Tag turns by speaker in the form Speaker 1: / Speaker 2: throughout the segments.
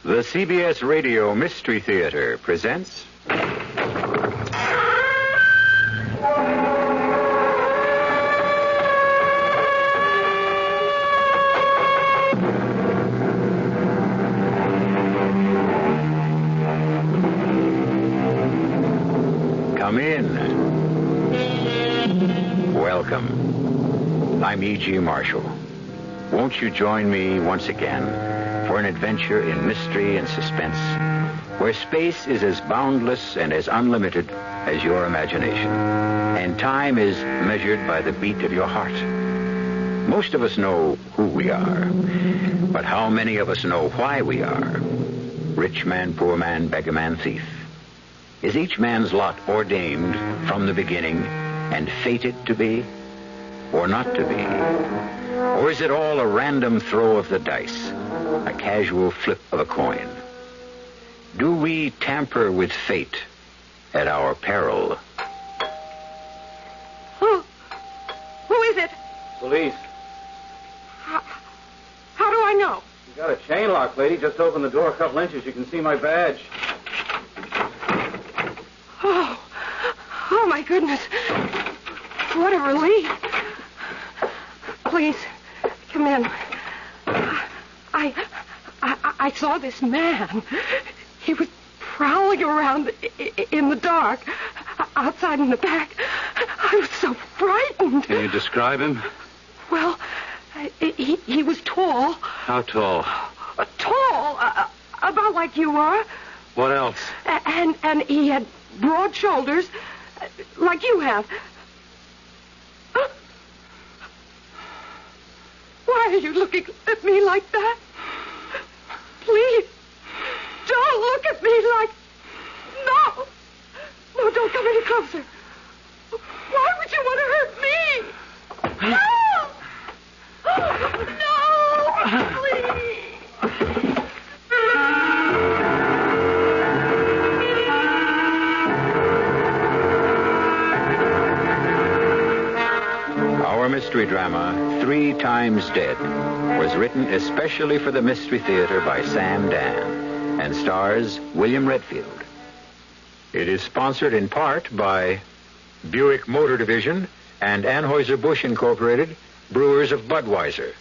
Speaker 1: The CBS Radio Mystery Theater presents... Come in. Welcome. I'm E.G. Marshall. Won't you join me once again for an adventure in mystery and suspense, where space is as boundless and as unlimited as your imagination, and time is measured by the beat of your heart. Most of us know who we are, but how many of us know why we are? Rich man, poor man, beggar man, thief. Is each man's lot ordained from the beginning and fated to be, or not to be? Or is it all a random throw of the dice, a casual flip of a coin? Do we tamper with fate at our peril?
Speaker 2: Who is it?
Speaker 3: Police.
Speaker 2: How do I know?
Speaker 3: You got a chain lock, lady. Just open the door a couple inches. You can see my badge.
Speaker 2: Oh, my goodness. What a relief. Please, come in. I saw this man. He was prowling around in the dark, outside in the back. I was so frightened.
Speaker 3: Can you describe him?
Speaker 2: Well, he was tall.
Speaker 3: How tall?
Speaker 2: Tall, about like you are.
Speaker 3: What else?
Speaker 2: And he had broad shoulders, like you have. Why are you looking at me like that? Please, don't look at me like... No! No, don't come any closer. Why would you want to hurt me? No! No! Please!
Speaker 1: Our mystery drama, 3 Times Dead, was written especially for the Mystery Theater by Sam Dan and stars William Redfield. It is sponsored in part by Buick Motor Division and Anheuser-Busch Incorporated, brewers of Budweiser.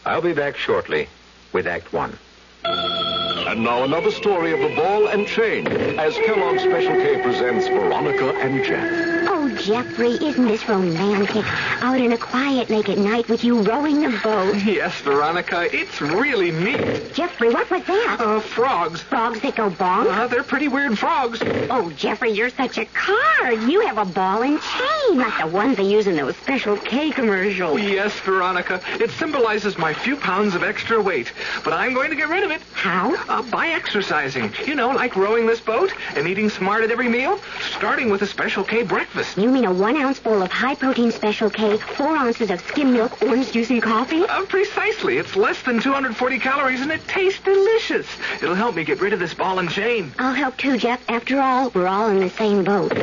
Speaker 1: I'll be back shortly with Act 1.
Speaker 4: And now another story of the ball and chain as Kellogg's Special K presents Veronica and Jeff.
Speaker 5: Oh, Jeffrey, isn't this romantic? Out in a quiet lake at night with you rowing the boat.
Speaker 6: Yes, Veronica, it's really neat.
Speaker 5: Jeffrey, what was that?
Speaker 6: Frogs.
Speaker 5: Frogs that go bonk?
Speaker 6: They're pretty weird frogs.
Speaker 5: Oh, Jeffrey, you're such a card. You have a ball and chain, like the ones they use in those Special K commercials.
Speaker 6: Yes, Veronica, it symbolizes my few pounds of extra weight, but I'm going to get rid of it.
Speaker 5: How?
Speaker 6: By exercising. You know, like rowing this boat and eating smart at every meal, starting with a Special K breakfast.
Speaker 5: You mean a 1 ounce bowl of high-protein Special K, 4 ounces of skim milk, orange juice, and coffee?
Speaker 6: Precisely. It's less than 240 calories, and it tastes delicious. It'll help me get rid of this ball and chain.
Speaker 5: I'll help too, Jeff. After all, we're all in the same boat.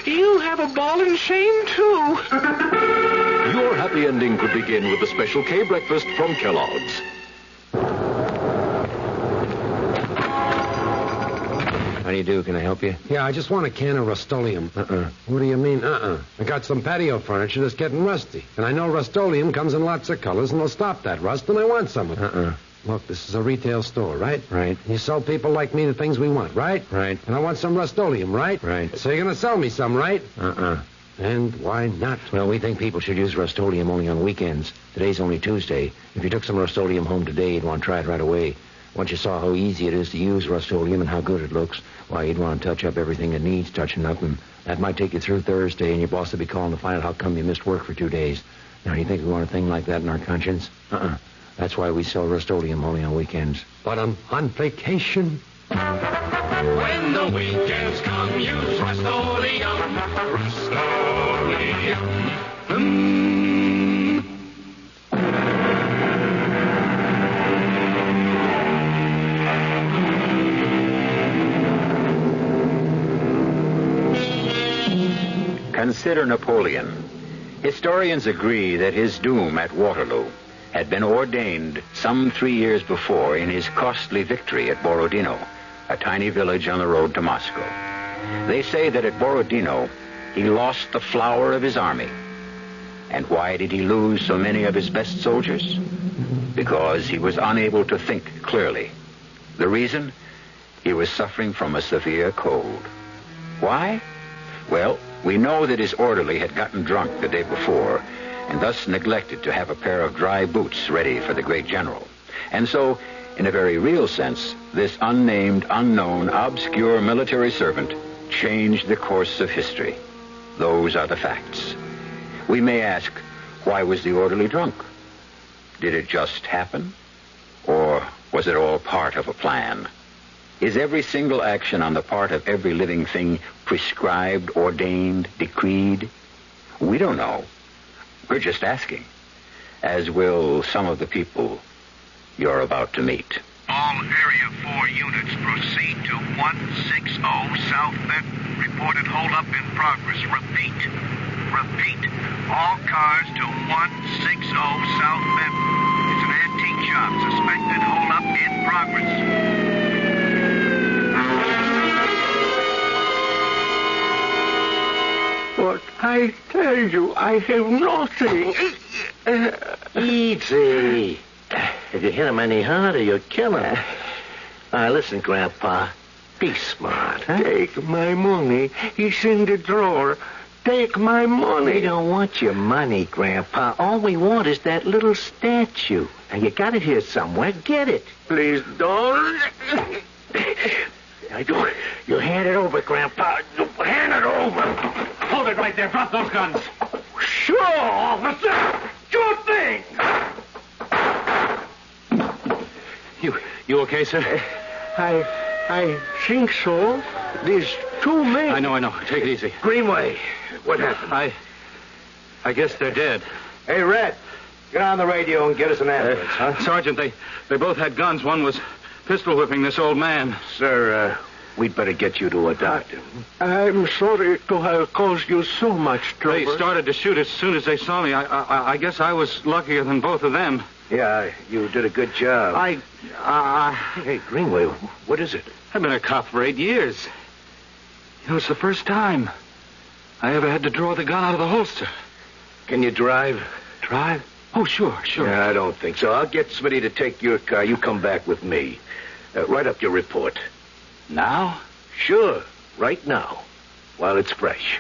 Speaker 6: You have a ball and chain, too.
Speaker 4: Your happy ending could begin with the Special K breakfast from Kellogg's.
Speaker 1: How do you do? Can I help you?
Speaker 7: Yeah, I just want a can of Rust-Oleum. What do you mean, I got some patio furniture that's getting rusty. And I know Rust-Oleum comes in lots of colors, and it'll stop that rust, and I want some of it. Look, this is a retail store, right?
Speaker 1: Right.
Speaker 7: You sell people like me the things we want, right?
Speaker 1: Right.
Speaker 7: And I want some Rust-Oleum, right?
Speaker 1: Right.
Speaker 7: So you're going to sell me some, right? And why not?
Speaker 1: Well, we think people should use Rust-Oleum only on weekends. Today's only Tuesday. If you took some Rust-Oleum home today, you'd want to try it right away. Once you saw how easy it is to use Rust-Oleum and how good it looks, why, you'd want to touch up everything that needs touching up, and that might take you through Thursday, and your boss will be calling to find out how come you missed work for 2 days. Now, do you think we want a thing like that in our conscience? That's why we sell Rust-Oleum only on weekends.
Speaker 7: But I'm on vacation.
Speaker 8: When the weekends come, use Rust-Oleum. Rust-Oleum.
Speaker 1: Consider Napoleon. Historians agree that his doom at Waterloo had been ordained some 3 years before in his costly victory at Borodino, a tiny village on the road to Moscow. They say that at Borodino, he lost the flower of his army. And why did he lose so many of his best soldiers? Because he was unable to think clearly. The reason? He was suffering from a severe cold. Why? Well, we know that his orderly had gotten drunk the day before and thus neglected to have a pair of dry boots ready for the great general. And so, in a very real sense, this unnamed, unknown, obscure military servant changed the course of history. Those are the facts. We may ask, why was the orderly drunk? Did it just happen? Or was it all part of a plan? Is every single action on the part of every living thing prescribed, ordained, decreed? We don't know. We're just asking, as will some of the people you're about to meet.
Speaker 9: All Area 4 units proceed to 160 South Benton. Reported holdup in progress. Repeat. All cars to 160 South Benton. It's an antique shop. Suspected holdup in progress.
Speaker 10: But I tell you, I have nothing.
Speaker 11: Easy. If you hit him any harder, you'll kill him. Listen, Grandpa. Be smart, huh?
Speaker 10: Take my money. It's in the drawer. Take my money.
Speaker 11: We don't want your money, Grandpa. All we want is that little statue. Now, you got it here somewhere. Get it.
Speaker 10: Please don't.
Speaker 11: You hand it over, Grandpa. Hand it over.
Speaker 3: Hold it right there. Drop those guns.
Speaker 10: Sure, officer. Sure thing.
Speaker 3: You okay, sir?
Speaker 10: I think so. There's two men.
Speaker 3: I know. Take it easy.
Speaker 11: Greenway, what happened?
Speaker 3: I guess they're dead. Hey, Red, get on the radio and get us an ambulance, huh?
Speaker 6: Sergeant, they both had guns. One was pistol whipping this old man.
Speaker 11: Sir, we'd better get you to a doctor.
Speaker 10: I'm sorry to have caused you so much trouble.
Speaker 6: They started to shoot as soon as they saw me. I guess I was luckier than both of them.
Speaker 11: Yeah, you did a good job. Hey, Greenway, what is it?
Speaker 6: I've been a cop for 8 years. It's the first time I ever had to draw the gun out of the holster.
Speaker 11: Can you drive?
Speaker 6: Drive? Oh, sure.
Speaker 11: Yeah, I don't think so. I'll get Smitty to take your car. You come back with me. Write up your report.
Speaker 6: Now?
Speaker 11: Sure, right now, while it's fresh.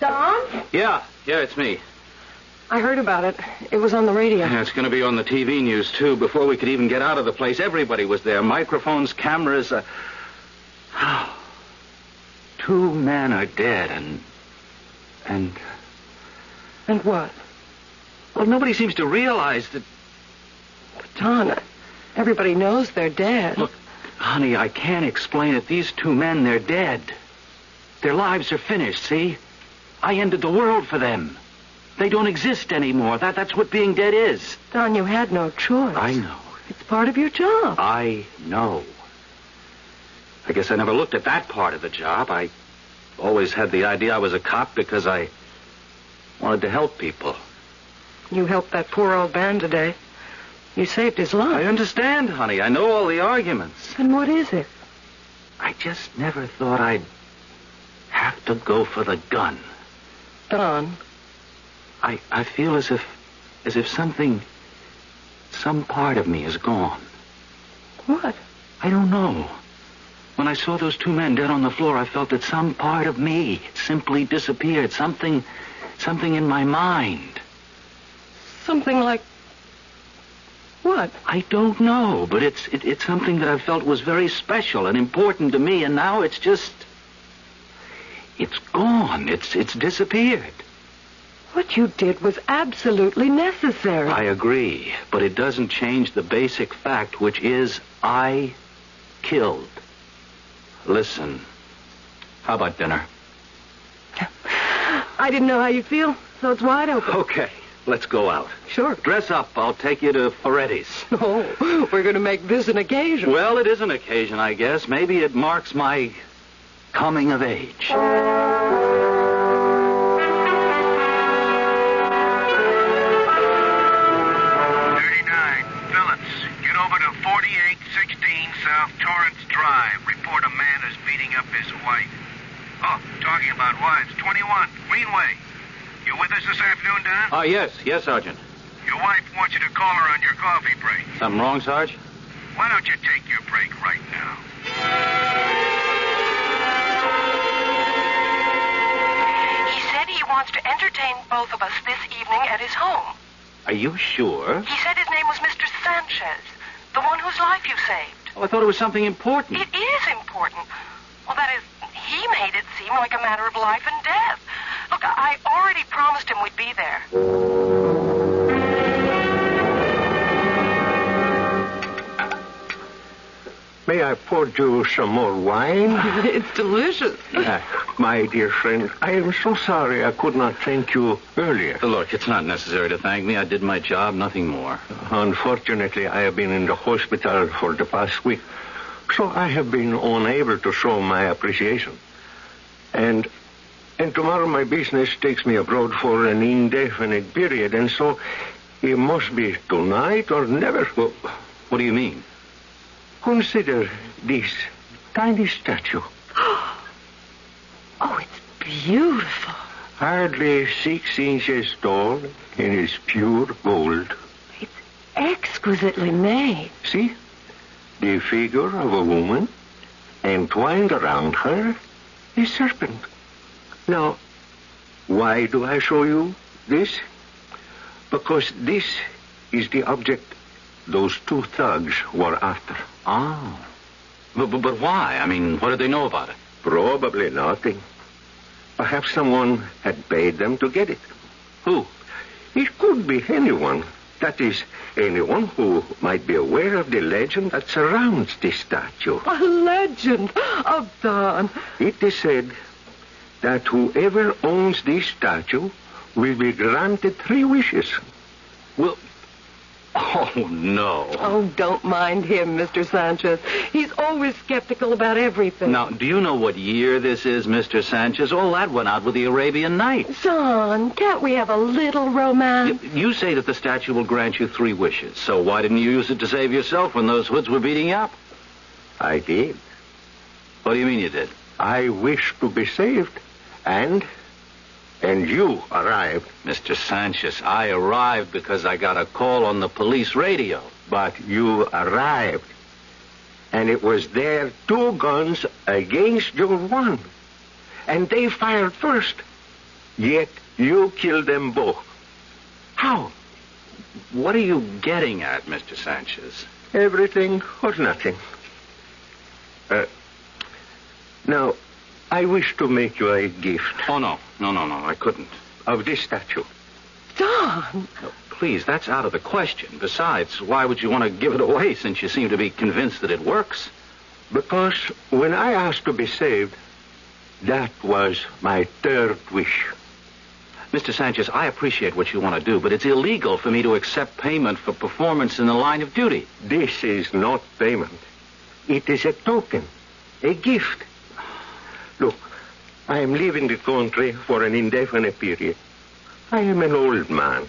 Speaker 2: Don?
Speaker 6: Yeah, it's me.
Speaker 2: I heard about it. It was on the radio.
Speaker 6: Yeah, it's going to be on the TV news, too. Before we could even get out of the place, everybody was there. Microphones, cameras. 2 men are dead, and...
Speaker 2: And what?
Speaker 6: Well, nobody seems to realize that...
Speaker 2: Don, everybody knows they're dead.
Speaker 6: Look, honey, I can't explain it. These 2 men, they're dead. Their lives are finished, see? I ended the world for them. They don't exist anymore. That's what being dead is.
Speaker 2: Don, you had no choice.
Speaker 6: I know.
Speaker 2: It's part of your job.
Speaker 6: I know. I guess I never looked at that part of the job. I always had the idea I was a cop because I wanted to help people.
Speaker 2: You helped that poor old man today. You saved his life.
Speaker 6: I understand, honey. I know all the arguments.
Speaker 2: And what is it?
Speaker 6: I just never thought I'd have to go for the gun.
Speaker 2: Don.
Speaker 6: I feel as if some part of me is gone.
Speaker 2: What?
Speaker 6: I don't know. When I saw those 2 men dead on the floor, I felt that some part of me simply disappeared. Something in my mind.
Speaker 2: Something like... what?
Speaker 6: I don't know, but it's something that I felt was very special and important to me, and now it's just... it's gone. It's disappeared.
Speaker 2: What you did was absolutely necessary.
Speaker 6: I agree, but it doesn't change the basic fact, which is I killed. Listen, how about dinner?
Speaker 2: I didn't know how you feel, so it's wide open.
Speaker 6: Okay, let's go out.
Speaker 2: Sure.
Speaker 6: Dress up. I'll take you to Ferretti's.
Speaker 2: Oh, we're going to make this an occasion.
Speaker 6: Well, it is an occasion, I guess. Maybe it marks my coming of age.
Speaker 9: 4816 South Torrance Drive. Report a man is beating up his wife. Oh, talking about wives. 21, Greenway. You with us this afternoon, Don?
Speaker 6: Yes, Sergeant.
Speaker 9: Your wife wants you to call her on your coffee break.
Speaker 6: Something wrong, Sarge?
Speaker 9: Why don't you take your break right now?
Speaker 2: He said he wants to entertain both of us this evening at his home.
Speaker 6: Are you sure?
Speaker 2: He said his name was Mr. Sanchez, the one whose life you saved.
Speaker 6: Oh, I thought it was something important.
Speaker 2: It is important. Well, that is, he made it seem like a matter of life and death. Look, I already promised him we'd be there.
Speaker 10: May I pour you some more wine?
Speaker 2: It's delicious.
Speaker 10: My dear friend, I am so sorry I could not thank you earlier.
Speaker 6: Look, it's not necessary to thank me. I did my job, nothing more.
Speaker 10: Unfortunately, I have been in the hospital for the past week, so I have been unable to show my appreciation. And tomorrow my business takes me abroad for an indefinite period, and so it must be tonight or never.
Speaker 6: Well, what do you mean?
Speaker 10: Consider this tiny statue.
Speaker 2: Oh, it's beautiful.
Speaker 10: Hardly 6 inches tall and is pure gold.
Speaker 2: It's exquisitely made.
Speaker 10: See? The figure of a woman, and twined around her, a serpent. Now, why do I show you this? Because this is the object those two thugs were after.
Speaker 6: Oh. But why? I mean, what did they know about it?
Speaker 10: Probably nothing. Perhaps someone had paid them to get it.
Speaker 6: Who?
Speaker 10: It could be anyone. That is, anyone who might be aware of the legend that surrounds this statue.
Speaker 2: A legend of Don.
Speaker 10: It is said that whoever owns this statue will be granted 3 wishes.
Speaker 6: Well, oh, no.
Speaker 2: Oh, don't mind him, Mr. Sanchez. He's always skeptical about everything.
Speaker 6: Now, do you know what year this is, Mr. Sanchez? All that went out with the Arabian Nights.
Speaker 2: Son, can't we have a little romance?
Speaker 6: You say that the statue will grant you 3 wishes, so why didn't you use it to save yourself when those hoods were beating you up?
Speaker 10: I did.
Speaker 6: What do you mean you did?
Speaker 10: I wished to be saved, and you arrived.
Speaker 6: Mr. Sanchez, I arrived because I got a call on the police radio.
Speaker 10: But you arrived, and it was their 2 guns against your 1. And they fired first, yet you killed them both. How?
Speaker 6: What are you getting at, Mr. Sanchez?
Speaker 10: Everything or nothing. Now, I wish to make you a gift.
Speaker 6: Oh, no, I couldn't.
Speaker 10: Of this statue.
Speaker 2: Don!
Speaker 6: No, please, that's out of the question. Besides, why would you want to give it away since you seem to be convinced that it works?
Speaker 10: Because when I asked to be saved, that was my 3rd wish.
Speaker 6: Mr. Sanchez, I appreciate what you want to do, but it's illegal for me to accept payment for performance in the line of duty.
Speaker 10: This is not payment. It is a token, a gift. Look, I am leaving the country for an indefinite period. I am an old man.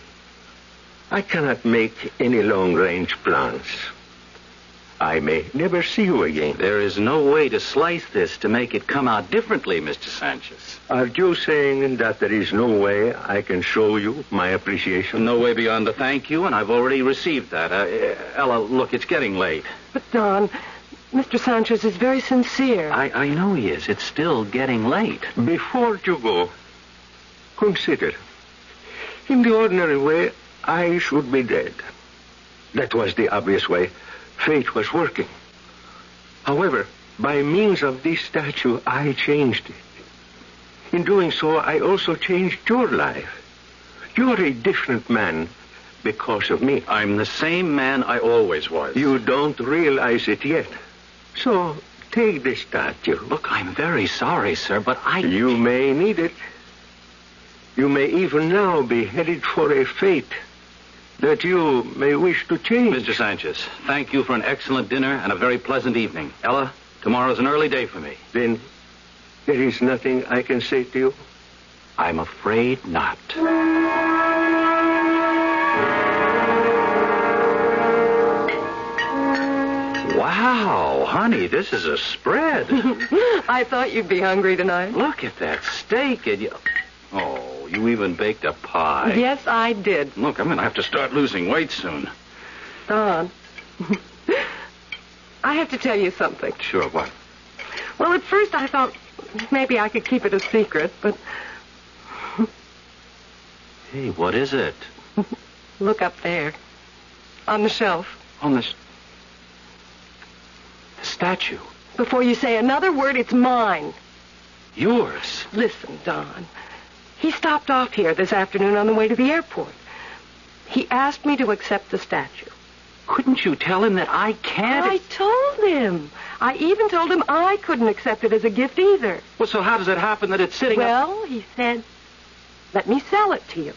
Speaker 10: I cannot make any long-range plans. I may never see you again.
Speaker 6: There is no way to slice this to make it come out differently, Mr. Sanchez.
Speaker 10: Are you saying that there is no way I can show you my appreciation?
Speaker 6: No way beyond the thank you, and I've already received that. Ella, look, it's getting late.
Speaker 2: But, Don, Mr. Sanchez is very sincere.
Speaker 6: I know he is. It's still getting late.
Speaker 10: Before you go, consider. In the ordinary way, I should be dead. That was the obvious way. Fate was working. However, by means of this statue, I changed it. In doing so, I also changed your life. You're a different man because of me.
Speaker 6: I'm the same man I always was.
Speaker 10: You don't realize it yet. So, take this statue.
Speaker 6: Look, I'm very sorry, sir, but
Speaker 10: You may need it. You may even now be headed for a fate that you may wish to change.
Speaker 6: Mr. Sanchez, thank you for an excellent dinner and a very pleasant evening. Ella, tomorrow's an early day for me.
Speaker 10: Then, There is nothing I can say to you?
Speaker 6: I'm afraid not. Wow, honey, this is a spread.
Speaker 2: I thought you'd be hungry tonight.
Speaker 6: Look at that steak. And you even baked a pie.
Speaker 2: Yes, I did.
Speaker 6: Look, I'm going to have to start losing weight soon.
Speaker 2: Don, I have to tell you something.
Speaker 6: Sure, what?
Speaker 2: Well, at first I thought maybe I could keep it a secret, but...
Speaker 6: Hey, what is it?
Speaker 2: Look up there. On the shelf.
Speaker 6: On the statue.
Speaker 2: Before you say another word, it's mine.
Speaker 6: Yours?
Speaker 2: Listen, Don. He stopped off here this afternoon on the way to the airport. He asked me to accept the statue.
Speaker 6: Couldn't you tell him that I can't?
Speaker 2: I told him. I even told him I couldn't accept it as a gift either.
Speaker 6: Well, so how does it happen that it's sitting
Speaker 2: Well, he said, let me sell it to you.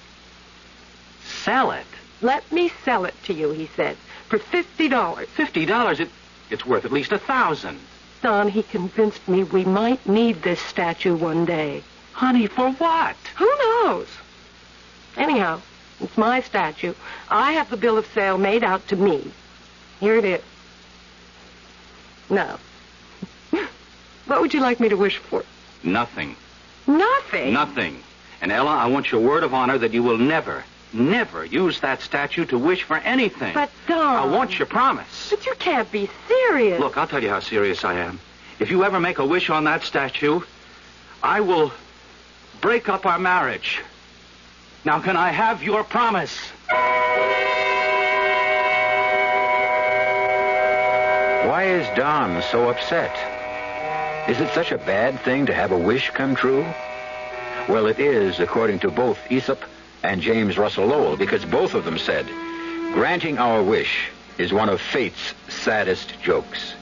Speaker 6: Sell it?
Speaker 2: Let me sell it to you, he said, for $50.
Speaker 6: $50? It's worth at least $1,000.
Speaker 2: Don, he convinced me we might need this statue one day.
Speaker 6: Honey, for what?
Speaker 2: Who knows? Anyhow, it's my statue. I have the bill of sale made out to me. Here it is. Now, what would you like me to wish for?
Speaker 6: Nothing.
Speaker 2: Nothing?
Speaker 6: Nothing. And Ella, I want your word of honor that you will never use that statue to wish for anything.
Speaker 2: But, Don...
Speaker 6: I want your promise.
Speaker 2: But you can't be serious.
Speaker 6: Look, I'll tell you how serious I am. If you ever make a wish on that statue, I will break up our marriage. Now, can I have your promise?
Speaker 1: Why is Don so upset? Is it such a bad thing to have a wish come true? Well, it is, according to both Aesop and James Russell Lowell, because both of them said, granting our wish is one of fate's saddest jokes.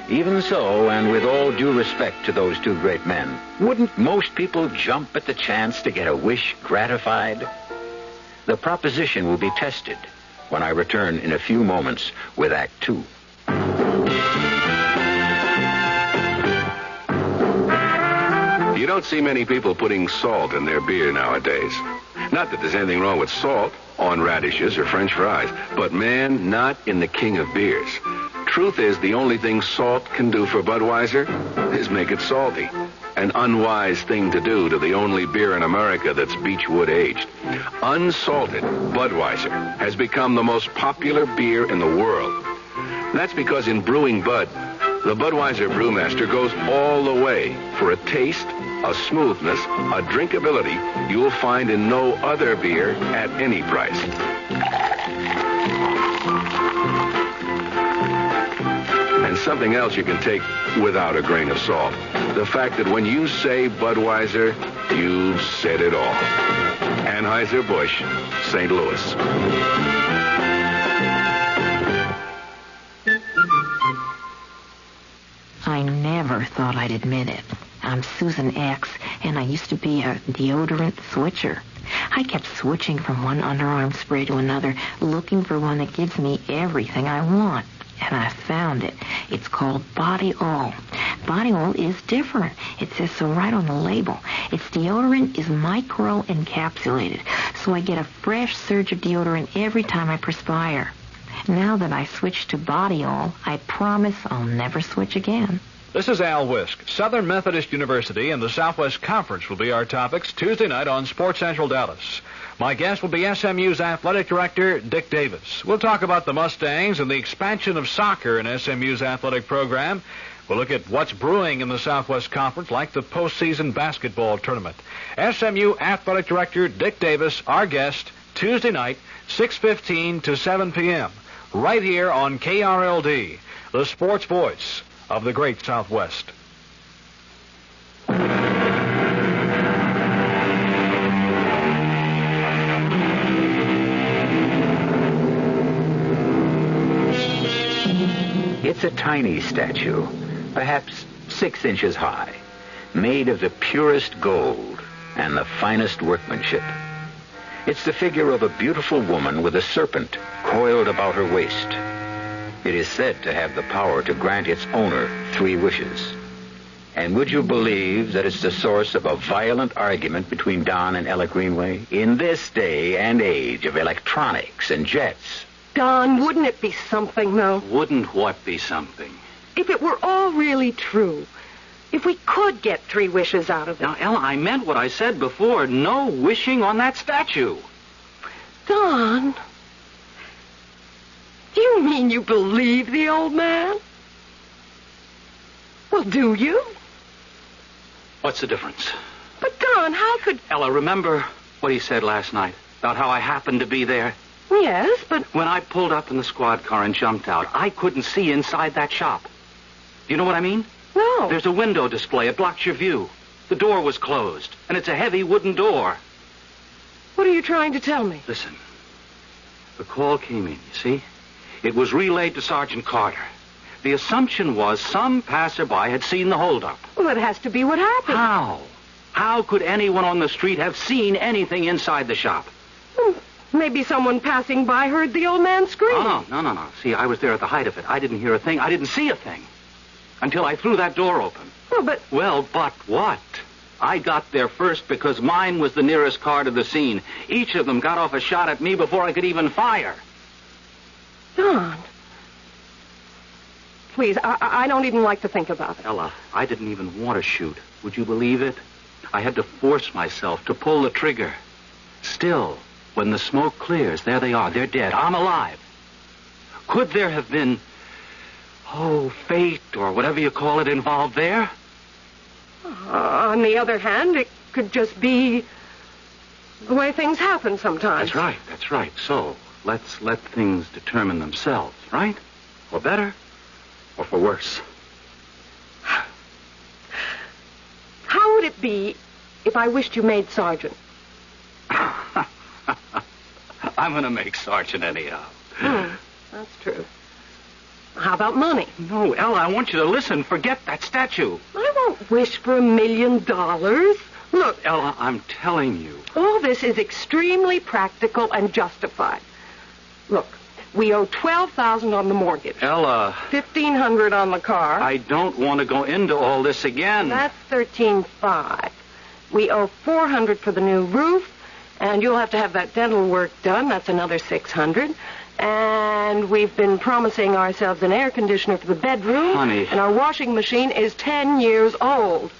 Speaker 1: Even so, and with all due respect to those two great men, wouldn't most people jump at the chance to get a wish gratified? The proposition will be tested when I return in a few moments with Act Two.
Speaker 12: You don't see many people putting salt in their beer nowadays. Not that there's anything wrong with salt on radishes or French fries, but man, not in the king of beers. Truth is, the only thing salt can do for Budweiser is make it salty. An unwise thing to do to the only beer in America that's Beechwood aged. Unsalted Budweiser has become the most popular beer in the world. That's because in brewing Bud, the Budweiser brewmaster goes all the way for a taste, a smoothness, a drinkability you'll find in no other beer at any price. And something else you can take without a grain of salt. The fact that when you say Budweiser, you've said it all. Anheuser-Busch, St. Louis.
Speaker 13: I never thought I'd admit it. I'm Susan X, and I used to be a deodorant switcher. I kept switching from one underarm spray to another, looking for one that gives me everything I want. And I found it. It's called Body Oil. Body Oil is different. It says so right on the label. Its deodorant is micro-encapsulated, so I get a fresh surge of deodorant every time I perspire. Now that I switched to Body Oil, I promise I'll never switch again.
Speaker 14: This is Al Wisk. Southern Methodist University and the Southwest Conference will be our topics Tuesday night on Sports Central Dallas. My guest will be SMU's athletic director, Dick Davis. We'll talk about the Mustangs and the expansion of soccer in SMU's athletic program. We'll look at what's brewing in the Southwest Conference, like the postseason basketball tournament. SMU athletic director, Dick Davis, our guest, Tuesday night, 6:15 to 7 p.m., right here on KRLD, the sports voice of the great Southwest.
Speaker 1: It's a tiny statue, perhaps 6 inches high, made of the purest gold and the finest workmanship. It's the figure of a beautiful woman with a serpent coiled about her waist. It is said to have the power to grant its owner 3 wishes. And would you believe that it's the source of a violent argument between Don and Ella Greenway in this day and age of electronics and jets?
Speaker 2: Don, wouldn't it be something, though?
Speaker 6: Wouldn't what be something?
Speaker 2: If it were all really true. If we could get 3 wishes out of it.
Speaker 6: Now, Ella, I meant what I said before. No wishing on that statue.
Speaker 2: Don, do you mean you believe the old man? Well, do you?
Speaker 6: What's the difference?
Speaker 2: But, Don, how could...
Speaker 6: Ella, remember what he said last night about how I happened to be there?
Speaker 2: Yes, but...
Speaker 6: When I pulled up in the squad car and jumped out, I couldn't see inside that shop. Do you know what I mean?
Speaker 2: No.
Speaker 6: There's a window display. It blocks your view. The door was closed, and it's a heavy wooden door.
Speaker 2: What are you trying to tell me?
Speaker 6: Listen. The call came in, you see? It was relayed to Sergeant Carter. The assumption was some passerby had seen the holdup.
Speaker 2: Well, it has to be what happened.
Speaker 6: How? How could anyone on the street have seen anything inside the shop?
Speaker 2: Maybe someone passing by heard the old man scream.
Speaker 6: Oh, no. See, I was there at the height of it. I didn't hear a thing. I didn't see a thing. Until I threw that door open.
Speaker 2: Well,
Speaker 6: but what? I got there first because mine was the nearest car to the scene. Each of them got off a shot at me before I could even fire.
Speaker 2: Don. Please, I don't even like to think about it.
Speaker 6: Ella, I didn't even want to shoot. Would you believe it? I had to force myself to pull the trigger. Still, when the smoke clears, there they are. They're dead. I'm alive. Could there have been, fate or whatever you call it involved there?
Speaker 2: On the other hand, it could just be the way things happen sometimes.
Speaker 6: That's right. So, let's let things determine themselves, right? For better or for worse.
Speaker 2: How would it be if I wished you made sergeant?
Speaker 6: I'm going to make sergeant anyhow.
Speaker 2: That's true. How about money?
Speaker 6: No, Ella, I want you to listen. Forget that statue.
Speaker 2: I won't wish for $1 million. Look,
Speaker 6: Ella, I'm telling you.
Speaker 2: All this is extremely practical and justified. Look, we owe $12,000 on the mortgage.
Speaker 6: Ella.
Speaker 2: $1,500 on the car.
Speaker 6: I don't want to go into all this again.
Speaker 2: That's $13,500. We owe $400 for the new roof, and you'll have to have that dental work done. That's another $600. And we've been promising ourselves an air conditioner for the bedroom.
Speaker 6: Honey.
Speaker 2: And our washing machine is 10 years old.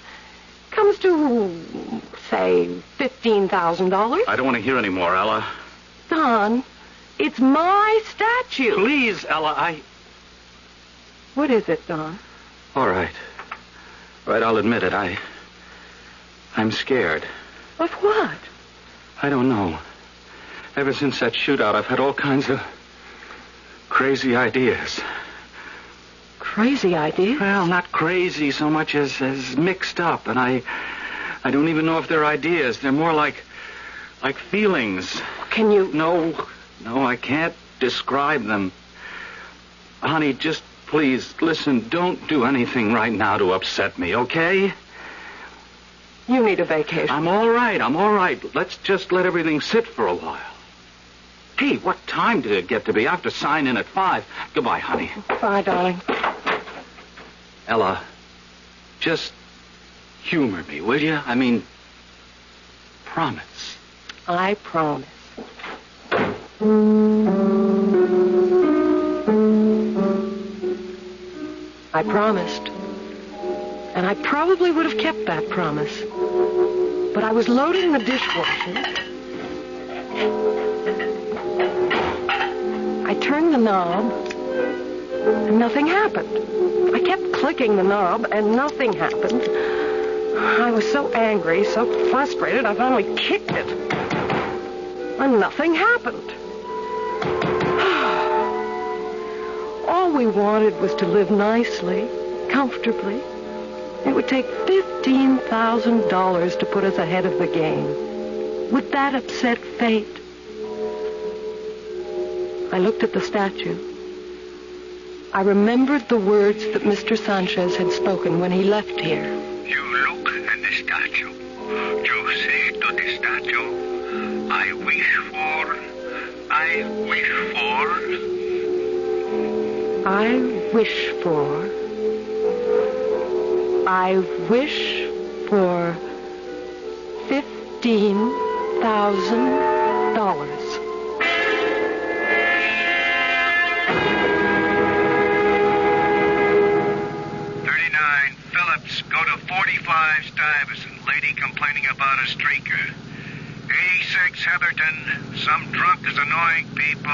Speaker 2: Comes to, say, $15,000.
Speaker 6: I don't want to hear any more, Ella.
Speaker 2: Don, it's my statue.
Speaker 6: Please, Ella,
Speaker 2: What is it, Don?
Speaker 6: All right. Right, I'll admit it. I'm scared.
Speaker 2: Of what?
Speaker 6: I don't know. Ever since that shootout, I've had all kinds of crazy ideas.
Speaker 2: Crazy ideas?
Speaker 6: Well, not crazy so much as mixed up. And I don't even know if they're ideas. They're more like feelings.
Speaker 2: Can you...
Speaker 6: No, I can't describe them. Honey, just please, listen, don't do anything right now to upset me, okay?
Speaker 2: You need a vacation.
Speaker 6: I'm all right. Let's just let everything sit for a while. Hey, what time did it get to be? I have to sign in at 5. Goodbye, honey.
Speaker 2: Bye, darling.
Speaker 6: Ella, just humor me, will you? I mean, promise.
Speaker 2: I promise. I promised. And I probably would have kept that promise. But I was loading the dishwasher. I turned the knob, and nothing happened. I kept clicking the knob, and nothing happened. I was so angry, so frustrated, I finally kicked it. And nothing happened. All we wanted was to live nicely, comfortably. It would take $15,000 to put us ahead of the game. Would that upset fate? I looked at the statue. I remembered the words that Mr. Sanchez had spoken when he left here.
Speaker 9: You look at the statue. You say to the statue, I wish for... I
Speaker 2: I wish for $15,000.
Speaker 9: Go to 45 Stuyvesant. Lady complaining about a streaker. 86 Heatherton. Some drunk is annoying people.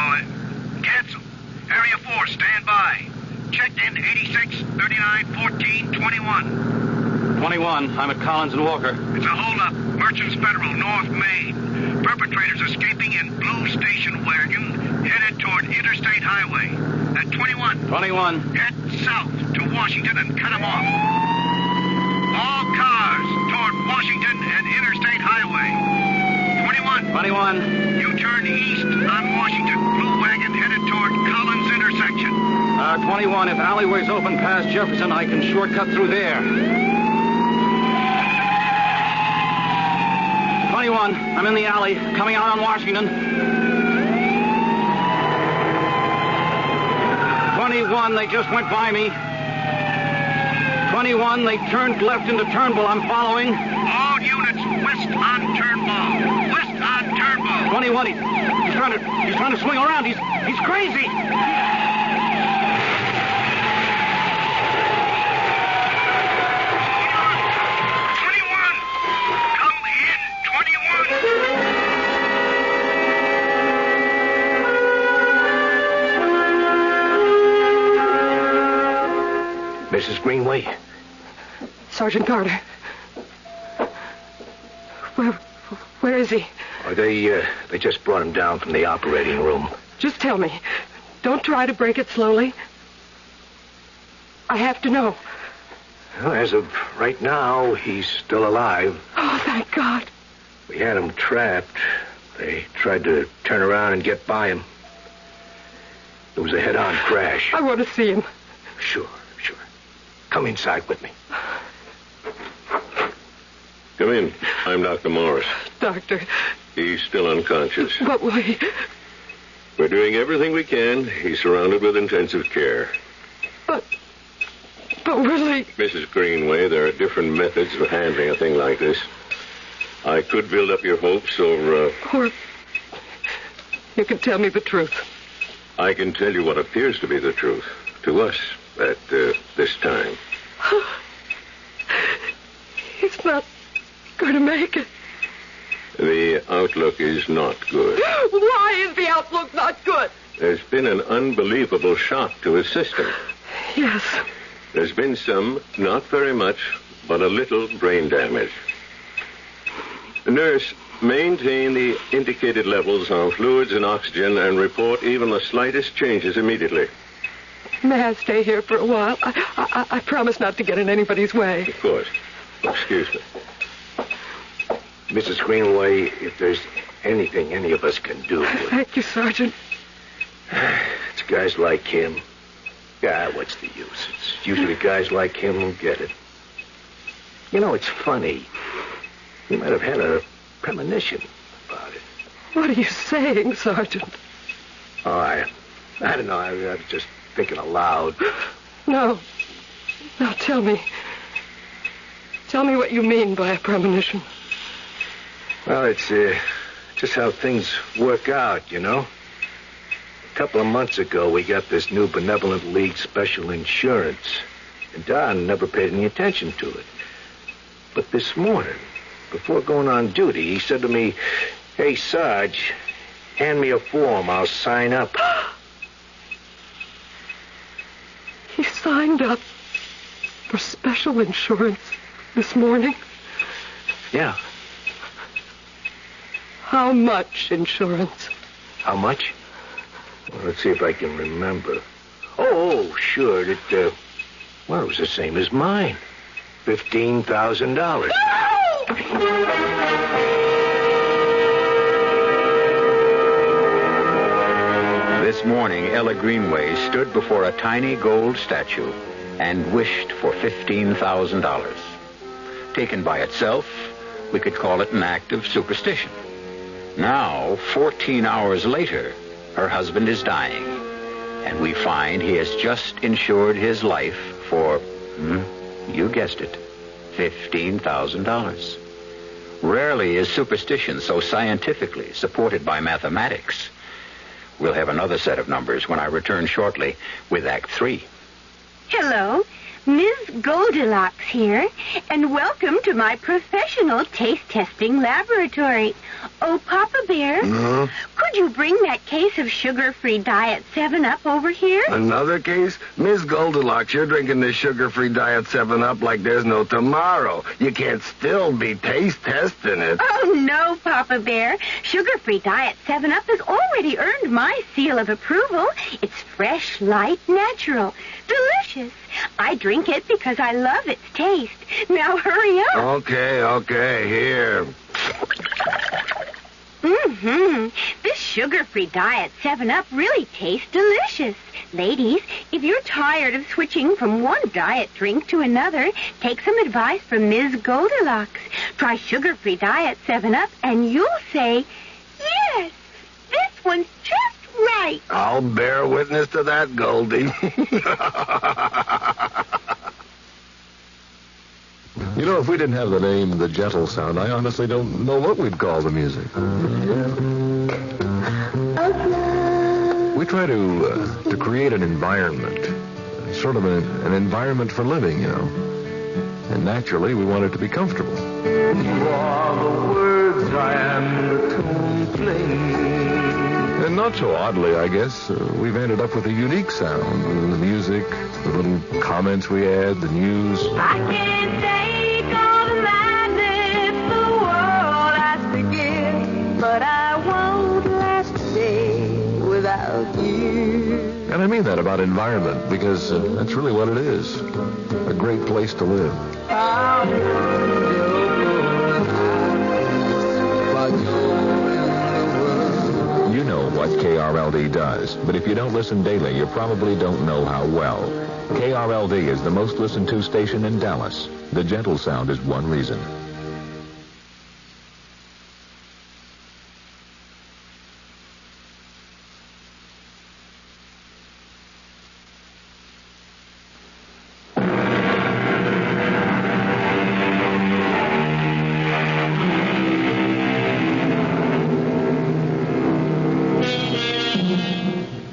Speaker 9: Cancel. Area 4, stand by. Checked in 86 39 14 21.
Speaker 6: 21. I'm at Collins and Walker.
Speaker 9: It's a holdup. Merchants Federal, North Main. Perpetrators escaping in blue station wagon headed toward Interstate Highway. At 21.
Speaker 6: 21.
Speaker 9: Head south to Washington and cut them off. All cars toward Washington and Interstate Highway. 21.
Speaker 6: 21.
Speaker 9: You turn east on Washington. Blue wagon headed toward Collins intersection.
Speaker 6: 21. If alleyway's open past Jefferson, I can shortcut through there. 21. I'm in the alley, coming out on Washington. 21. They just went by me. 21, they turned left into Turnbull. I'm following.
Speaker 9: All units west on Turnbull. West on Turnbull.
Speaker 6: 21, he's trying to swing around. He's crazy.
Speaker 9: 21, come in, 21.
Speaker 10: Mrs. Greenway?
Speaker 2: Sergeant Carter. Where is he?
Speaker 10: Oh, they just brought him down from the operating room.
Speaker 2: Just tell me. Don't try to break it slowly. I have to know.
Speaker 10: Well, as of right now, he's still alive.
Speaker 2: Oh, thank God.
Speaker 10: We had him trapped. They tried to turn around and get by him. It was a head-on crash.
Speaker 2: I want to see him.
Speaker 10: Sure. Come inside with me.
Speaker 12: Come in. I'm Dr. Morris.
Speaker 2: Doctor.
Speaker 12: He's still unconscious.
Speaker 2: But wait.
Speaker 12: We're doing everything we can. He's surrounded with intensive care.
Speaker 2: But really...
Speaker 12: Mrs. Greenway, there are different methods of handling a thing like this. I could build up your hopes or...
Speaker 2: Or you can tell me the truth.
Speaker 12: I can tell you what appears to be the truth. To us, at this time.
Speaker 2: He's not going to make it.
Speaker 12: The outlook is not good.
Speaker 2: Why is the outlook not good?
Speaker 12: There's been an unbelievable shock to his system.
Speaker 2: Yes.
Speaker 12: There's been some, not very much, but a little brain damage. Nurse, maintain the indicated levels of fluids and oxygen and report even the slightest changes immediately.
Speaker 2: May I stay here for a while? I promise not to get in anybody's way.
Speaker 12: Of course. Excuse me.
Speaker 10: Mrs. Greenway, if there's anything any of us can do...
Speaker 2: Thank you, Sergeant.
Speaker 10: It's guys like him. God, what's the use? It's usually guys like him who get it. You know, it's funny. He might have had a premonition about it.
Speaker 2: What are you saying, Sergeant?
Speaker 10: Oh, I don't know. I was just thinking aloud.
Speaker 2: No, tell me. Tell me what you mean by a premonition.
Speaker 10: Well, it's just how things work out, you know. A couple of months ago, we got this new Benevolent League special insurance, and Don never paid any attention to it. But this morning, before going on duty, he said to me, "Hey, Sarge, hand me a form. I'll sign up."
Speaker 2: He signed up for special insurance this morning?
Speaker 10: Yeah.
Speaker 2: How much insurance?
Speaker 10: How much? Well, let's see if I can remember. Oh, sure. It was the same as mine. $15,000.
Speaker 1: This morning, Ella Greenway stood before a tiny gold statue and wished for $15,000. Taken by itself, we could call it an act of superstition. Now, 14 hours later, her husband is dying, and we find he has just insured his life for, you guessed it, $15,000. Rarely is superstition so scientifically supported by mathematics. We'll have another set of numbers when I return shortly with Act 3.
Speaker 5: Hello, Ms. Goldilocks here, and welcome to my professional taste testing laboratory. Oh, Papa Bear, could you bring that case of sugar-free Diet 7-Up over here?
Speaker 10: Another case? Miss Goldilocks, you're drinking this sugar-free Diet 7-Up like there's no tomorrow. You can't still be taste testing it.
Speaker 5: Oh, no, Papa Bear. Sugar-free Diet 7-Up has already earned my seal of approval. It's fresh, light, natural, delicious. I drink it because I love its taste. Now hurry up.
Speaker 10: Okay, here.
Speaker 5: This sugar-free Diet 7-Up really tastes delicious. Ladies, if you're tired of switching from one diet drink to another, take some advice from Ms. Goldilocks. Try sugar-free Diet 7-Up and you'll say, yes, this one's just right.
Speaker 10: I'll bear witness to that, Goldie.
Speaker 4: You know, if we didn't have the name The Gentle Sound, I honestly don't know what we'd call the music. We try to create an environment, sort of an environment for living, you know. And naturally, we want it to be comfortable.
Speaker 8: You are the words I am, the tune playing.
Speaker 4: And not so oddly, I guess, we've ended up with a unique sound. The music, the little comments we add, the news.
Speaker 8: I can't take all the madness the world has to give, but I won't last a day without you.
Speaker 4: And I mean that about environment, because that's really what it is. A great place to live. You know what KRLD does, but if you don't listen daily, you probably don't know how well. KRLD is the most listened to station in Dallas. The Gentle Sound is one reason.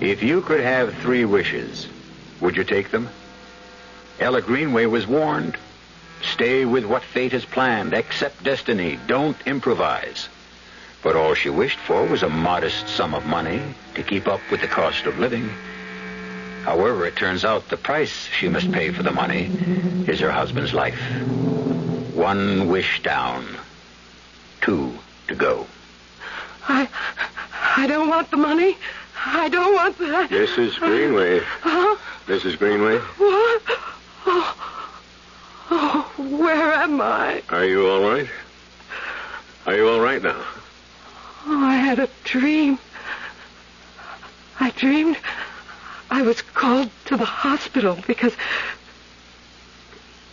Speaker 1: If you could have 3 wishes, would you take them? Ella Greenway was warned. Stay with what fate has planned. Accept destiny. Don't improvise. But all she wished for was a modest sum of money to keep up with the cost of living. However, it turns out the price she must pay for the money is her husband's life. 1 wish down. 2 to go.
Speaker 2: I don't want the money. I don't want that.
Speaker 10: Mrs. Greenway.
Speaker 2: Huh?
Speaker 10: Mrs. Greenway?
Speaker 2: What? Oh, where am I?
Speaker 10: Are you all right? Are you all right now?
Speaker 2: Oh, I had a dream. I dreamed I was called to the hospital because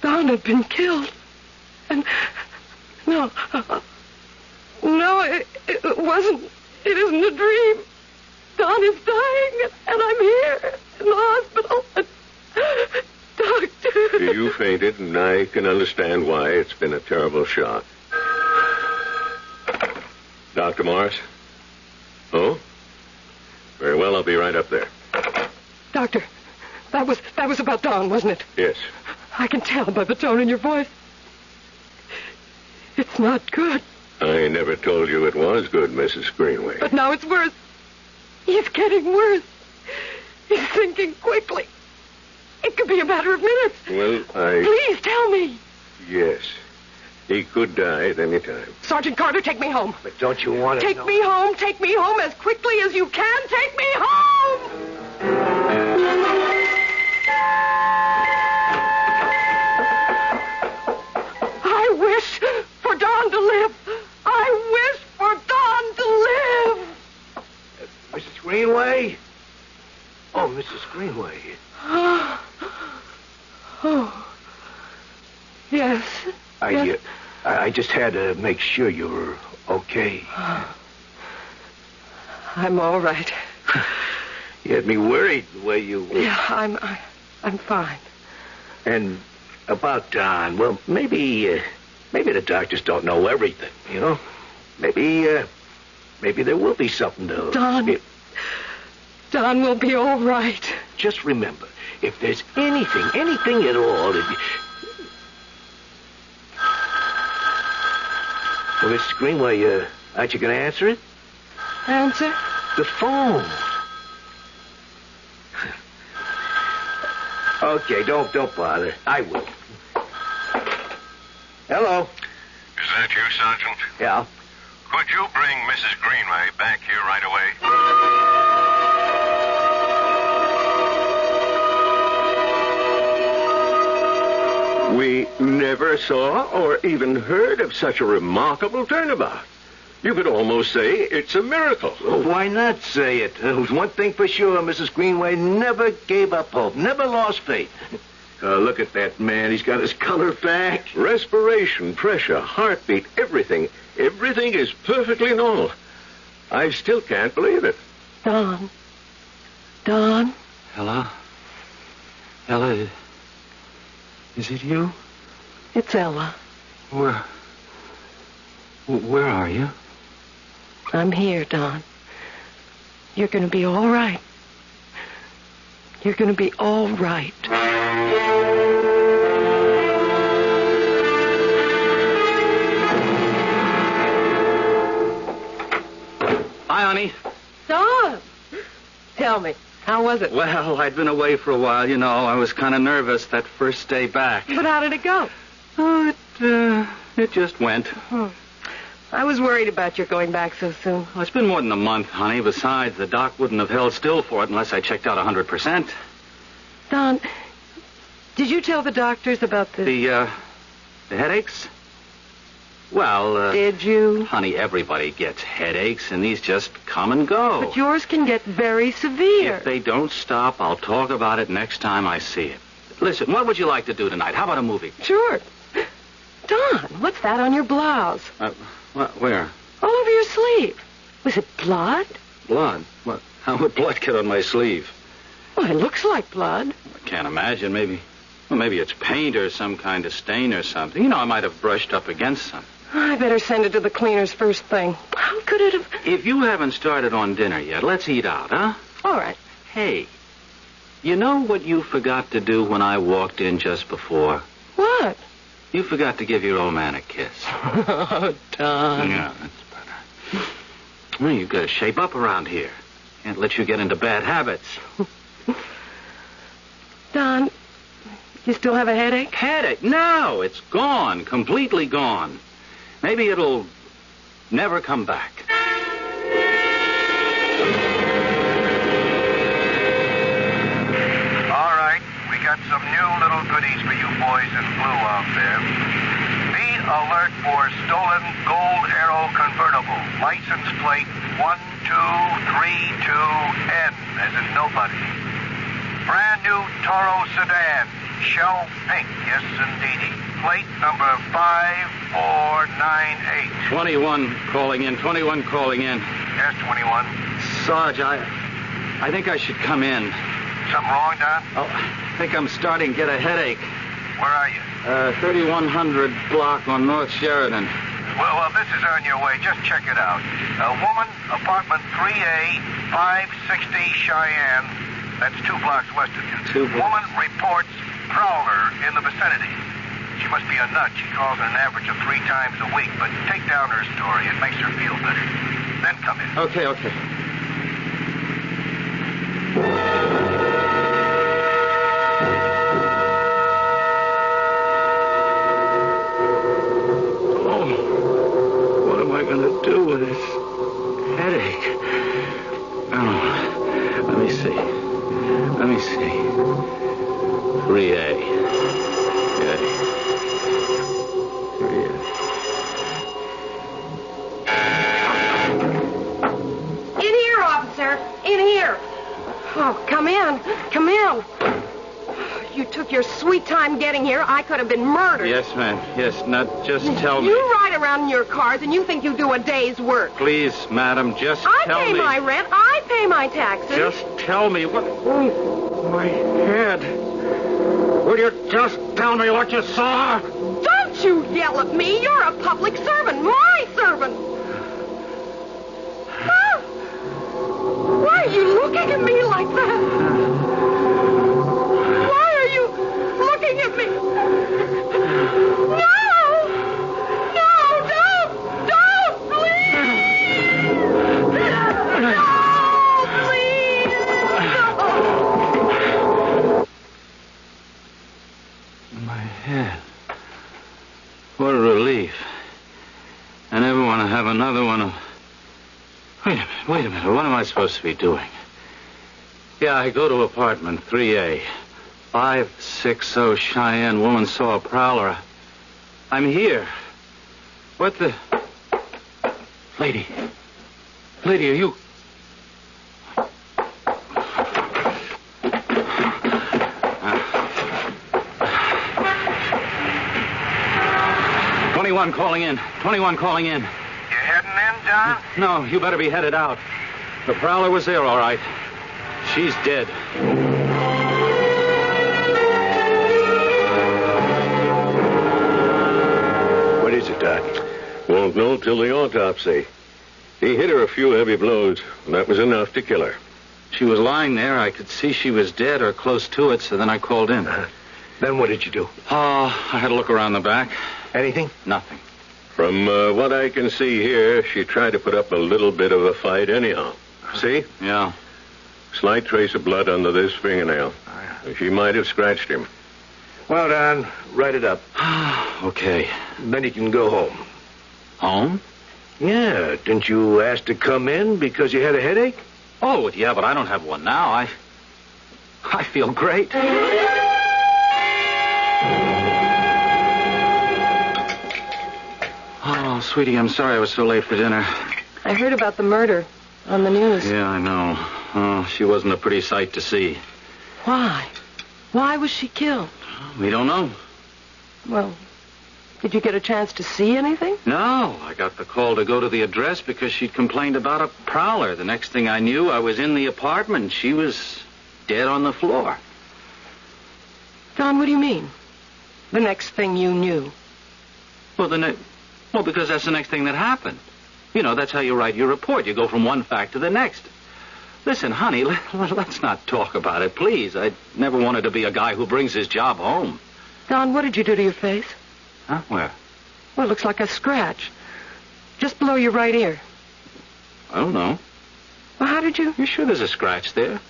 Speaker 2: Don had been killed. And no, it wasn't. It isn't a dream. Don is dying, and I'm here in the hospital. Doctor.
Speaker 10: You fainted, and I can understand why. It's been a terrible shock. Dr. Morris? Oh? Very well, I'll be right up there.
Speaker 2: Doctor, that was about Don, wasn't it?
Speaker 10: Yes.
Speaker 2: I can tell by the tone in your voice. It's not good.
Speaker 10: I never told you it was good, Mrs. Greenway.
Speaker 2: But now it's worse. He's getting worse. He's sinking quickly. It could be a matter of minutes.
Speaker 10: Well,
Speaker 2: Please tell me.
Speaker 10: Yes. He could die at any time.
Speaker 2: Sergeant Carter, take me home.
Speaker 3: But don't you want to
Speaker 2: Take me home as quickly as you can. Take me home! I wish for Don to live. I wish for Don to live.
Speaker 3: Mrs. Greenway? Oh, Mrs. Greenway.
Speaker 2: Oh. Yes. Yes.
Speaker 3: I just had to make sure you were okay.
Speaker 2: I'm all right.
Speaker 3: You had me worried the way you were.
Speaker 2: Yeah, I'm fine.
Speaker 3: And
Speaker 10: About Don. Well, maybe the doctors don't know everything, you know? Maybe there will be something to...
Speaker 2: Don will be all right.
Speaker 10: Just remember, if there's anything at all... Well, Mrs. Greenway, aren't you going to answer it?
Speaker 2: Answer?
Speaker 10: The phone. Okay, don't bother. I will. Hello.
Speaker 9: Is that you, Sergeant?
Speaker 10: Yeah.
Speaker 9: Could you bring Mrs. Greenway back here right away?
Speaker 10: We never saw or even heard of such a remarkable turnabout. You could almost say it's a miracle. Well, why not say it? There's one thing for sure, Mrs. Greenway never gave up hope, never lost faith. Look at that man. He's got his color back. Respiration, pressure, heartbeat, everything. Everything is perfectly normal. I still can't believe it.
Speaker 2: Don.
Speaker 6: Ella? Ella, is it you?
Speaker 2: It's Ella.
Speaker 6: Where are you?
Speaker 2: I'm here, Don. You're going to be all right. You're going to be all right.
Speaker 6: Hi, honey.
Speaker 2: Don! Tell me, how was it?
Speaker 6: Well, I'd been away for a while, you know. I was kind of nervous that first day back.
Speaker 2: But how did it go?
Speaker 6: Oh, it just went.
Speaker 2: I was worried about your going back so soon.
Speaker 6: Well, it's been more than a month, honey. Besides, the doc wouldn't have held still for it unless I checked out 100%.
Speaker 2: Don, did you tell the doctors about
Speaker 6: the headaches? Well,
Speaker 2: did you?
Speaker 6: Honey, everybody gets headaches, and these just come and go.
Speaker 2: But yours can get very severe.
Speaker 6: If they don't stop, I'll talk about it next time I see it. Listen, what would you like to do tonight? How about a movie?
Speaker 2: Sure. Don, what's that on your blouse?
Speaker 6: Where?
Speaker 2: All over your sleeve. Was it blood?
Speaker 6: Blood? What? How would blood get on my sleeve?
Speaker 2: Well, it looks like blood.
Speaker 6: I can't imagine. Maybe it's paint or some kind of stain or something. You know, I might have brushed up against something.
Speaker 2: I better send it to the cleaners first thing. How could it have...
Speaker 6: If you haven't started on dinner yet, let's eat out, huh?
Speaker 2: All right.
Speaker 6: Hey, you know what you forgot to do when I walked in just before?
Speaker 2: What?
Speaker 6: You forgot to give your old man a kiss.
Speaker 2: Oh, Don.
Speaker 6: Yeah, that's better. Well, you've got to shape up around here. Can't let you get into bad habits.
Speaker 2: Don, you still have a headache?
Speaker 6: Headache? No, it's gone. Completely gone. Maybe it'll never come back.
Speaker 9: All right, we got some new little goodies for you boys in blue out there. Be alert for stolen Gold Arrow convertible. License plate 1232N, as in nobody. Brand new Toro sedan, shell pink, yes indeedy. Plate number 5498.
Speaker 6: 21 calling in.
Speaker 9: Yes, 21.
Speaker 6: Sarge, I think I should come in.
Speaker 9: Something wrong, Don?
Speaker 6: Oh, I think I'm starting to get a headache.
Speaker 9: Where are you?
Speaker 6: 3100 block on North Sheridan.
Speaker 9: Well, this is on your way. Just check it out. A woman, apartment 3A, 560 Cheyenne. That's 2 blocks west of you. Woman reports prowler in the vicinity. She must be a nut. She calls an average of 3 times a week. But take down her story. It makes her feel better. Then come in.
Speaker 6: Okay.
Speaker 10: Oh, what am I going to do with this headache?
Speaker 6: Oh, let me see. 3A. Yeah. 3A.
Speaker 2: In here, officer. In here. Oh, come in. You took your sweet time getting here. I could have been murdered.
Speaker 6: Yes, ma'am. Yes, now just tell me.
Speaker 2: You ride around in your cars and you think you do a day's work.
Speaker 6: Please, madam, just tell me.
Speaker 2: I pay my rent. I pay my taxes.
Speaker 6: Just tell me what... Oh, my head.
Speaker 3: Will you just tell me what you saw?
Speaker 2: Don't you yell at me. You're a public servant. My servant. Huh? Why are you looking at me like that? Why are you looking at me? No! No, don't! Don't, please! No, please!
Speaker 6: My head. What a relief. I never want to have another one of... Wait a minute. What am I supposed to be doing? Yeah, I go to apartment 3A. 560 Cheyenne. Woman saw a prowler. I'm here. What the... Lady, are you... 21 calling in. 21 calling in.
Speaker 9: You heading in, John?
Speaker 6: No, you better be headed out. The prowler was there, all right. She's dead.
Speaker 10: What is it, Doc?
Speaker 12: Won't know till the autopsy. He hit her a few heavy blows, and that was enough to kill her.
Speaker 6: She was lying there. I could see she was dead or close to it, so then I called in.
Speaker 10: Then what did you do?
Speaker 6: I had a look around the back.
Speaker 10: Anything?
Speaker 6: Nothing.
Speaker 12: From what I can see here, she tried to put up a little bit of a fight anyhow. See?
Speaker 6: Yeah.
Speaker 12: Slight trace of blood under this fingernail. She might have scratched him.
Speaker 10: Well, Don, write it up.
Speaker 6: Okay.
Speaker 10: Then you can go home.
Speaker 6: Home?
Speaker 10: Yeah, didn't you ask to come in because you had a headache?
Speaker 6: Oh, yeah, but I don't have one now. I feel great. Oh, sweetie, I'm sorry I was so late for dinner.
Speaker 2: I heard about the murder on the news.
Speaker 6: Yeah, I know. Oh, she wasn't a pretty sight to see.
Speaker 2: Why? Why was she killed?
Speaker 6: We don't know.
Speaker 2: Well, did you get a chance to see anything?
Speaker 6: No, I got the call to go to the address because she'd complained about a prowler. The next thing I knew, I was in the apartment. She was dead on the floor.
Speaker 2: Don, what do you mean? The next thing you knew?
Speaker 6: Well, because that's the next thing that happened. You know, that's how you write your report. You go from one fact to the next. Listen, honey, let's not talk about it, please. I never wanted to be a guy who brings his job home.
Speaker 2: Don, what did you do to your face?
Speaker 6: Huh? Where?
Speaker 2: Well, it looks like a scratch. Just below your right ear.
Speaker 6: I don't know.
Speaker 2: Well, how did you...
Speaker 6: You sure there's a scratch there?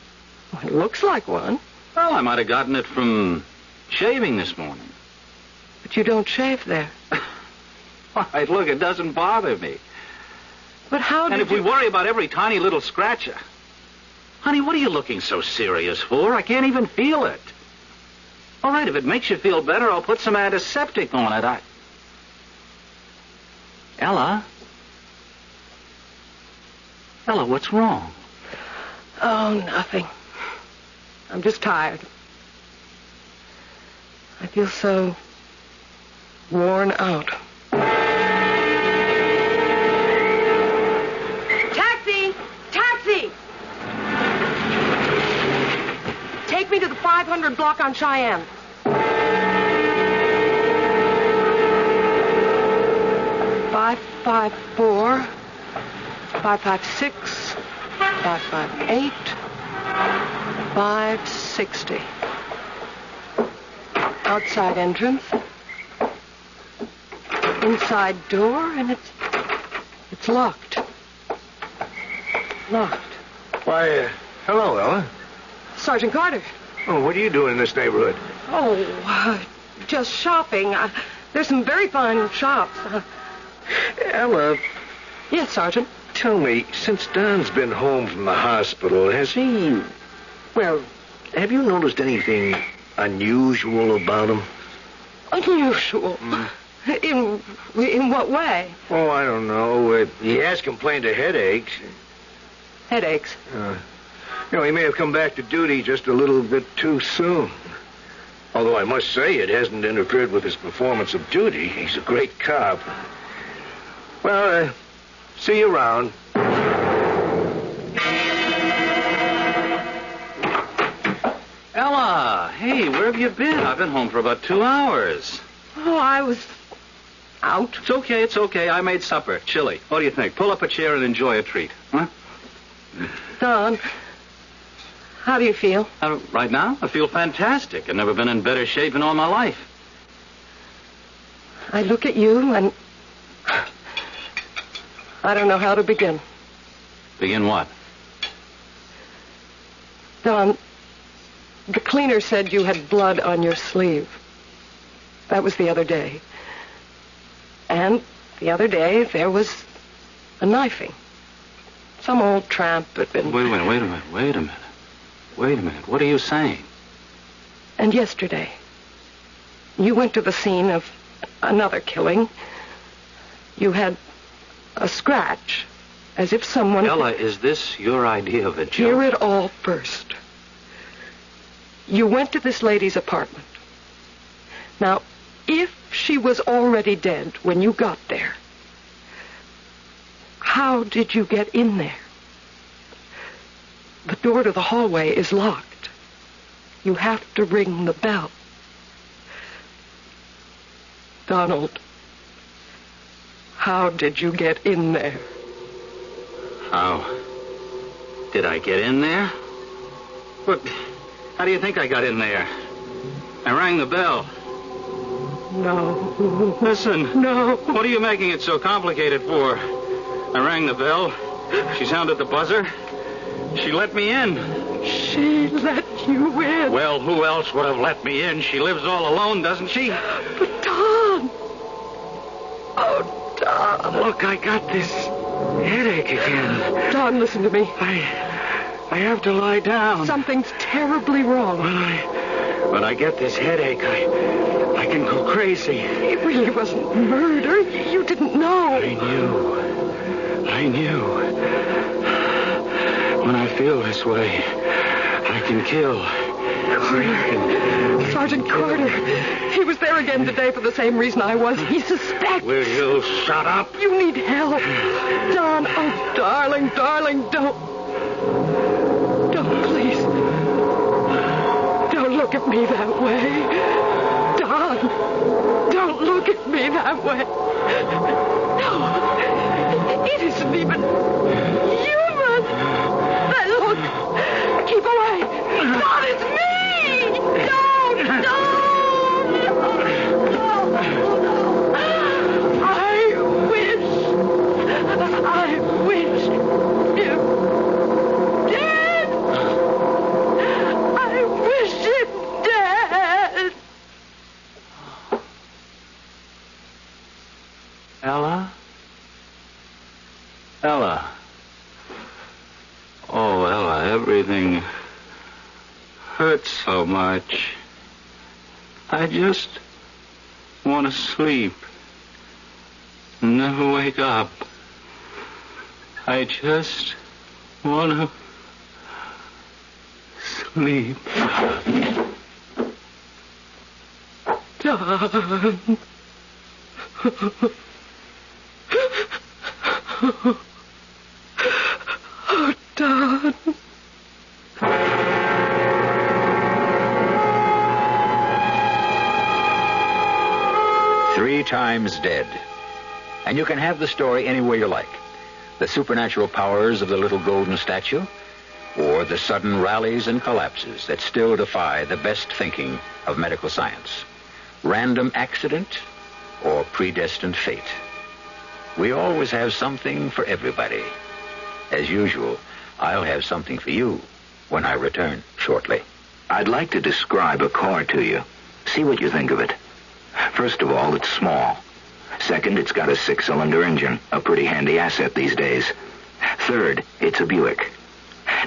Speaker 2: Well, it looks like one.
Speaker 6: Well, I might have gotten it from shaving this morning.
Speaker 2: But you don't shave there.
Speaker 6: All right, look, it doesn't bother me.
Speaker 2: But how did
Speaker 6: And if we worry about every tiny little scratch... Honey, what are you looking so serious for? I can't even feel it. All right, if it makes you feel better, I'll put some antiseptic on it. Ella? Ella, what's wrong?
Speaker 2: Oh, nothing. I'm just tired. I feel so worn out. Taxi! Taxi! Take me to the 500 block on Cheyenne. 554, 556, 558, 560. Outside entrance. Inside door, and it's locked. Locked.
Speaker 10: Why, hello, Ella.
Speaker 2: Sergeant Carter.
Speaker 10: Oh, what are you doing in this neighborhood?
Speaker 2: Oh, just shopping. There's some very fine shops.
Speaker 10: Ella,
Speaker 2: Yes, Sergeant.
Speaker 10: tell me, since Don's been home from the hospital, has he... Well, have you noticed anything unusual about him?
Speaker 2: Unusual? In what way?
Speaker 10: Oh, I don't know. He has complained of headaches.
Speaker 2: Headaches.
Speaker 10: He may have come back to duty just a little bit too soon. Although I must say it hasn't interfered with his performance of duty. He's a great cop. Well, see you around.
Speaker 6: Ella, hey, where have you been? I've been home for about 2 hours.
Speaker 2: Oh, I was out.
Speaker 6: It's okay. I made supper. Chili. What do you think? Pull up a chair and enjoy a treat. Huh?
Speaker 2: Don, how do you feel?
Speaker 6: Right now, I feel fantastic. I've never been in better shape in all my life.
Speaker 2: I look at you and I don't know how to begin.
Speaker 6: Begin what?
Speaker 2: Don, the cleaner said you had blood on your sleeve. That was the other day. And the other day, there was a knifing. Some old tramp had been...
Speaker 6: Wait a minute. What are you saying?
Speaker 2: And yesterday, you went to the scene of another killing. You had a scratch, as if someone...
Speaker 6: Ella, is this your idea of a joke?
Speaker 2: Hear it all first. You went to this lady's apartment. Now, if she was already dead when you got there, how did you get in there? The door to the hallway is locked. You have to ring the bell. Donald, how did you get in there?
Speaker 6: How did I get in there? What? How do you think I got in there? I rang the bell.
Speaker 2: No.
Speaker 6: Listen.
Speaker 2: No.
Speaker 6: What are you making it so complicated for? I rang the bell. She sounded the buzzer. She let me in.
Speaker 2: She let you in?
Speaker 6: Well, who else would have let me in? She lives all alone, doesn't she?
Speaker 2: But Don. Oh, Don.
Speaker 6: Look, I got this headache again.
Speaker 2: Don, listen to me.
Speaker 6: I have to lie down.
Speaker 2: Something's terribly wrong.
Speaker 6: When I get this headache, I can go crazy.
Speaker 2: It really wasn't murder. You didn't know.
Speaker 6: I knew. When I feel this way, I can kill.
Speaker 2: Sergeant Carter. He was there again today for the same reason I was. He suspects.
Speaker 6: Will you shut up?
Speaker 2: You need help. Don, oh, darling, don't. Don't, please. Don't look at me that way. Don, don't look at me that way. No, it isn't even human. Look, keep away. Don, it's me. Don't. I wish him dead. I wish him dead.
Speaker 6: Ella. Oh, Ella, everything hurts so much. I just want to sleep. Never wake up. I just want to sleep.
Speaker 2: Don. Oh, Don.
Speaker 1: 3 times dead. And you can have the story any way you like. The supernatural powers of the little golden statue, or the sudden rallies and collapses that still defy the best thinking of medical science. Random accident or predestined fate. We always have something for everybody. As usual, I'll have something for you when I return shortly.
Speaker 15: I'd like to describe a car to you. See what you think of it. First of all, it's small. Second, it's got a 6-cylinder engine, a pretty handy asset these days. Third, it's a Buick.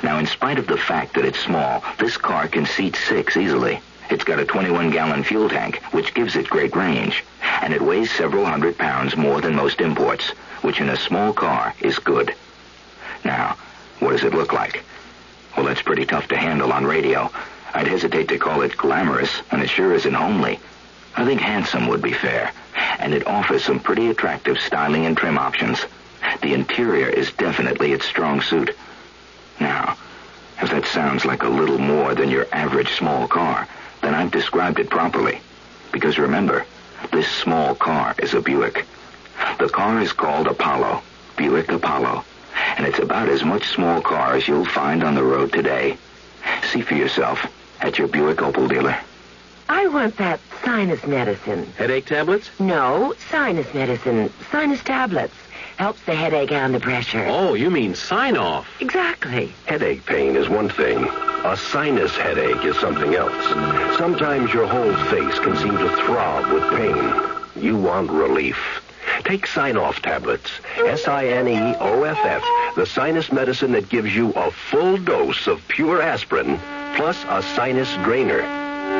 Speaker 15: Now, in spite of the fact that it's small, this car can seat 6 easily. It's got a 21-gallon fuel tank, which gives it great range. And it weighs several hundred pounds more than most imports, which in a small car is good. Now, what does it look like? Well, that's pretty tough to handle on radio. I'd hesitate to call it glamorous, and it sure isn't homely. I think handsome would be fair, and it offers some pretty attractive styling and trim options. The interior is definitely its strong suit. Now, if that sounds like a little more than your average small car, then then I've described it properly. Because remember, this small car is a Buick. The car is called Apollo, Buick Apollo, and it's about as much small car as you'll find on the road today. See for yourself at your Buick Opel dealer.
Speaker 16: I want that sinus medicine.
Speaker 12: Headache tablets?
Speaker 16: No, sinus medicine. Sinus tablets. Helps the headache and the pressure.
Speaker 12: Oh, you mean sign-off.
Speaker 16: Exactly.
Speaker 10: Headache pain is one thing. A sinus headache is something else. Sometimes your whole face can seem to throb with pain. You want relief. Take Sign-Off tablets. Sineoff, the sinus medicine that gives you a full dose of pure aspirin, plus a sinus drainer.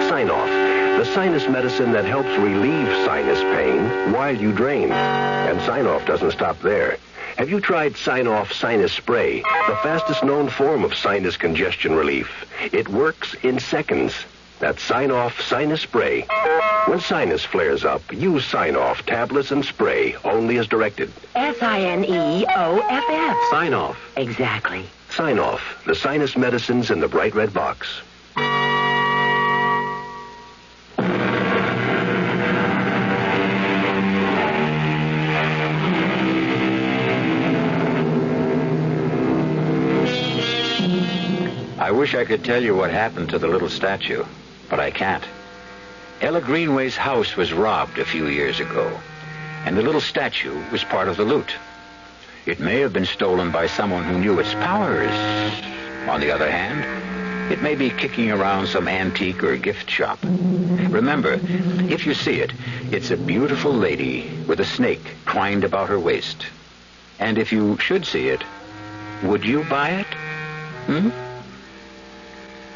Speaker 10: Sign-Off, the sinus medicine that helps relieve sinus pain while you drain. And Sign-Off doesn't stop there. Have you tried Sign-Off Sinus Spray, the fastest known form of sinus congestion relief? It works in seconds. That's Sign-Off Sinus Spray. When sinus flares up, use Sign-Off tablets and spray only as directed.
Speaker 16: Sineoff.
Speaker 12: Sign-Off.
Speaker 16: Exactly.
Speaker 10: Sign-Off, the sinus medicines in the bright red box.
Speaker 1: I wish I could tell you what happened to the little statue, but I can't. Ella Greenway's house was robbed a few years ago, and the little statue was part of the loot. It may have been stolen by someone who knew its powers. On the other hand, it may be kicking around some antique or gift shop. Remember, if you see it, it's a beautiful lady with a snake twined about her waist. And if you should see it, would you buy it?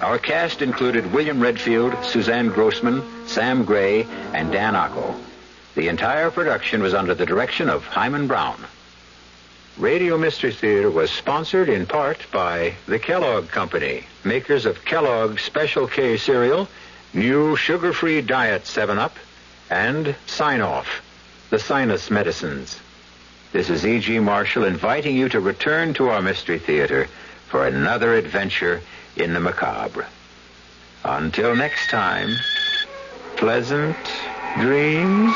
Speaker 1: Our cast included William Redfield, Suzanne Grossman, Sam Gray, and Dan Ocko. The entire production was under the direction of Hyman Brown. Radio Mystery Theater was sponsored in part by the Kellogg Company, makers of Kellogg's Special K cereal, new sugar-free diet 7-Up, and Sign-Off, the sinus medicines. This is E.G. Marshall inviting you to return to our Mystery Theater for another adventure in the macabre. Until next time, pleasant dreams.